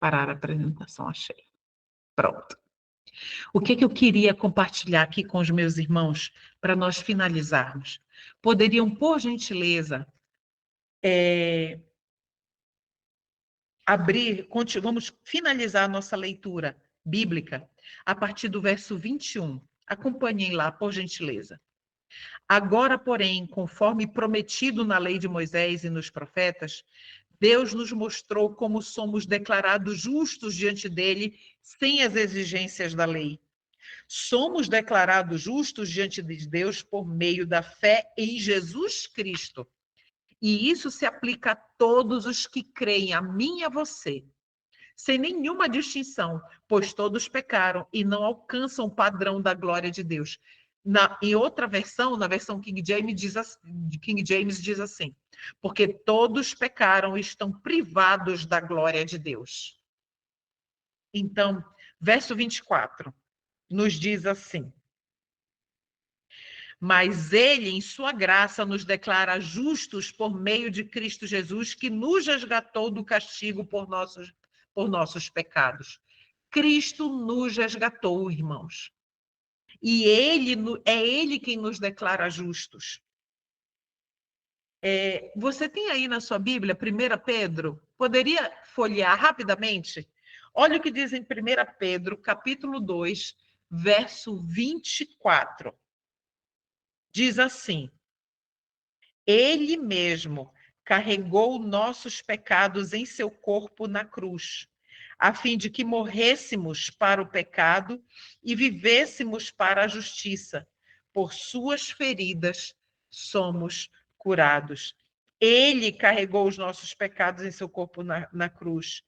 Parar a apresentação, achei. Pronto. O que eu queria compartilhar aqui com os meus irmãos para nós finalizarmos? Poderiam, por gentileza, vamos finalizar a nossa leitura bíblica a partir do verso 21. Acompanhem lá, por gentileza. Agora, porém, conforme prometido na lei de Moisés e nos profetas, Deus nos mostrou como somos declarados justos diante dele, sem as exigências da lei. Somos declarados justos diante de Deus por meio da fé em Jesus Cristo. E isso se aplica a todos os que creem, a mim e a você, sem nenhuma distinção, pois todos pecaram e não alcançam o padrão da glória de Deus. Em outra versão, na versão King James diz assim, porque todos pecaram e estão privados da glória de Deus. Então, verso 24, nos diz assim, mas ele, em sua graça, nos declara justos por meio de Cristo Jesus, que nos resgatou do castigo por nossos pecados. Cristo nos resgatou, irmãos. E é ele quem nos declara justos. Você tem aí na sua Bíblia, 1 Pedro? Poderia folhear rapidamente? Olha o que diz em 1 Pedro, capítulo 2, verso 24. Diz assim, ele mesmo carregou nossos pecados em seu corpo na cruz, a fim de que morrêssemos para o pecado e vivêssemos para a justiça. Por suas feridas somos curados. Ele carregou os nossos pecados em seu corpo na cruz.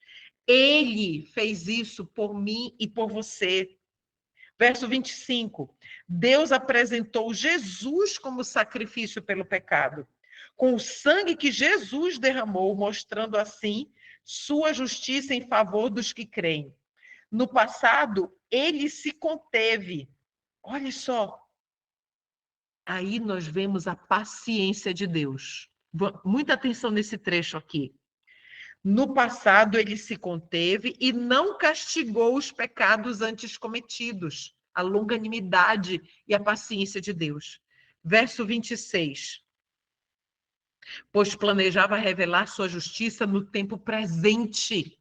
Ele fez isso por mim e por você. Verso 25. Deus apresentou Jesus como sacrifício pelo pecado, com o sangue que Jesus derramou, mostrando assim sua justiça em favor dos que creem. No passado, ele se conteve. Olha só. Aí nós vemos a paciência de Deus. Muita atenção nesse trecho aqui. No passado, ele se conteve e não castigou os pecados antes cometidos, a longanimidade e a paciência de Deus. Verso 26. Pois planejava revelar sua justiça no tempo presente.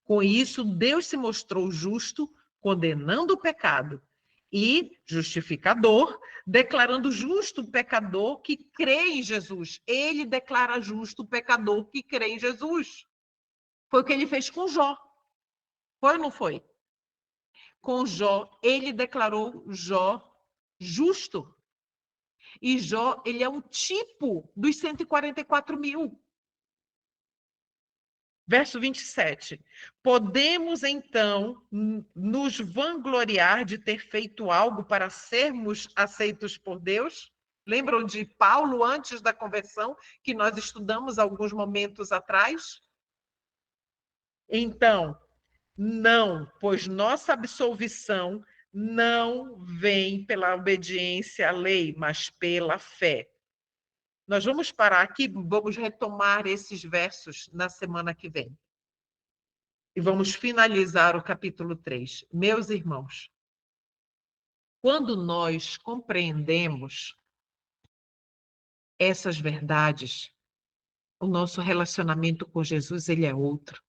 Com isso, Deus se mostrou justo, condenando o pecado, e justificador, declarando justo o pecador que crê em Jesus. Ele declara justo o pecador que crê em Jesus. Foi o que ele fez com Jó. Foi ou não foi? Com Jó, ele declarou Jó justo. E Jó, ele é um tipo dos 144 mil. Verso 27. Podemos, então, nos vangloriar de ter feito algo para sermos aceitos por Deus? Lembram de Paulo antes da conversão, que nós estudamos alguns momentos atrás? Então, não, pois nossa absolvição não vem pela obediência à lei, mas pela fé. Nós vamos parar aqui, vamos retomar esses versos na semana que vem. E vamos finalizar o capítulo 3. Meus irmãos, quando nós compreendemos essas verdades, o nosso relacionamento com Jesus, ele é outro.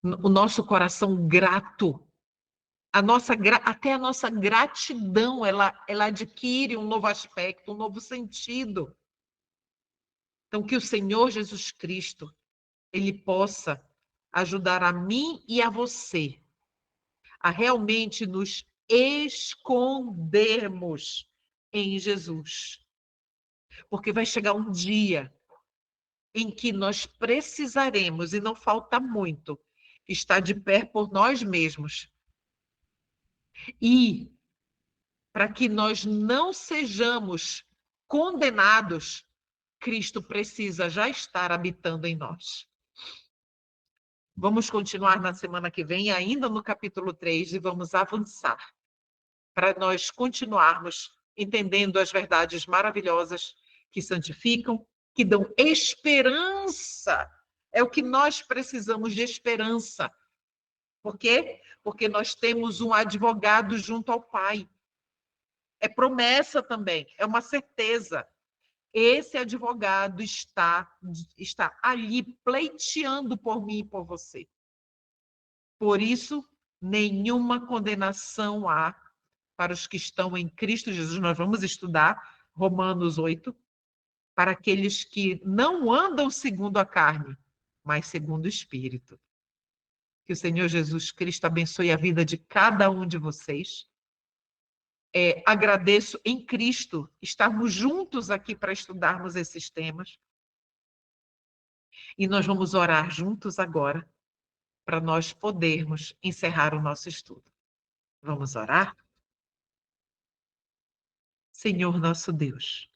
O nosso coração grato, até a nossa gratidão, ela adquire um novo aspecto, um novo sentido. Então, que o Senhor Jesus Cristo, ele possa ajudar a mim e a você a realmente nos escondermos em Jesus. Porque vai chegar um dia em que nós precisaremos, e não falta muito, estar de pé por nós mesmos. E para que nós não sejamos condenados, Cristo precisa já estar habitando em nós. Vamos continuar na semana que vem, ainda no capítulo 3, e vamos avançar para nós continuarmos entendendo as verdades maravilhosas que santificam, que dão esperança. É o que nós precisamos de esperança. Por quê? Porque nós temos um advogado junto ao Pai. é promessa também, é uma certeza. Esse advogado está ali pleiteando por mim e por você. Por isso, nenhuma condenação há para os que estão em Cristo Jesus. Nós vamos estudar Romanos 8, para aqueles que não andam segundo a carne, mas segundo o Espírito. Que o Senhor Jesus Cristo abençoe a vida de cada um de vocês. Agradeço em Cristo estarmos juntos aqui para estudarmos esses temas. E nós vamos orar juntos agora, para nós podermos encerrar o nosso estudo. Vamos orar? Senhor nosso Deus,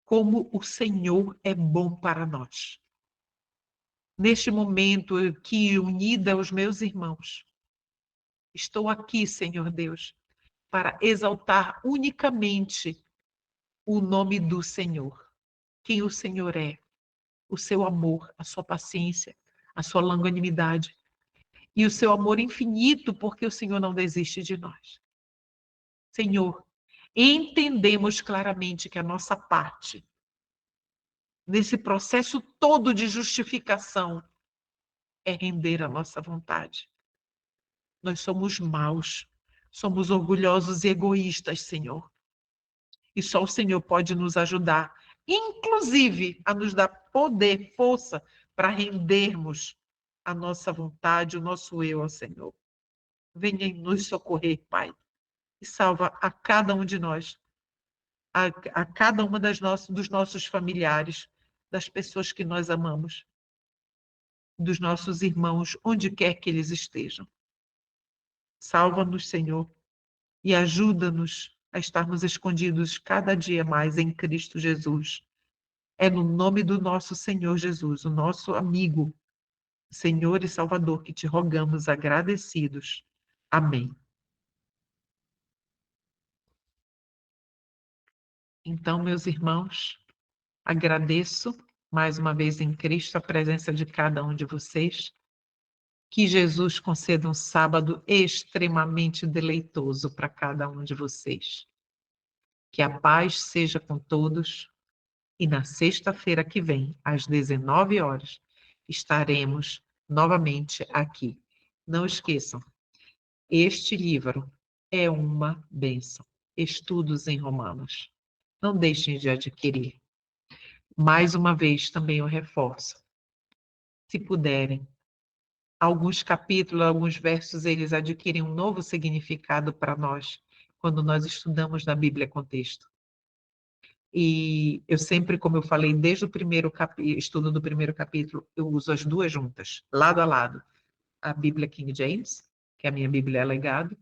como o Senhor é bom para nós. Neste momento que, unida aos meus irmãos, estou aqui, Senhor Deus, para exaltar unicamente o nome do Senhor. Quem o Senhor é, o seu amor, a sua paciência, a sua longanimidade e o seu amor infinito, porque o Senhor não desiste de nós. Senhor, entendemos claramente que a nossa parte, nesse processo todo de justificação, é render a nossa vontade. Nós somos maus, somos orgulhosos e egoístas, Senhor. E só o Senhor pode nos ajudar, inclusive a nos dar poder, força, para rendermos a nossa vontade, o nosso eu ao Senhor. Venha nos socorrer, Pai, e salva a cada um de nós, a cada uma dos nossos familiares, das pessoas que nós amamos, dos nossos irmãos, onde quer que eles estejam. Salva-nos, Senhor, e ajuda-nos a estarmos escondidos cada dia mais em Cristo Jesus. É no nome do nosso Senhor Jesus, o nosso amigo, Senhor e Salvador, que te rogamos agradecidos. Amém. Então, meus irmãos, agradeço mais uma vez em Cristo a presença de cada um de vocês. Que Jesus conceda um sábado extremamente deleitoso para cada um de vocês. Que a paz seja com todos. E na sexta-feira que vem, às 19 horas, estaremos novamente aqui. Não esqueçam, este livro é uma bênção. Estudos em Romanos. Não deixem de adquirir. Mais uma vez, também eu reforço. Se puderem, alguns capítulos, alguns versos, eles adquirem um novo significado para nós, quando nós estudamos na Bíblia Contexto. E eu sempre, como eu falei, desde o primeiro estudo do primeiro capítulo, eu uso as duas juntas, lado a lado. A Bíblia King James, que é a minha Bíblia Legado,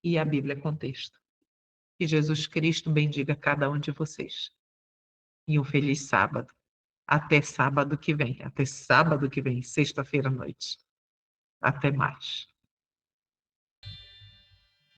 e a Bíblia Contexto. Que Jesus Cristo bendiga cada um de vocês. E um feliz sábado. Até sábado que vem. Até sábado que vem, sexta-feira à noite. Até mais.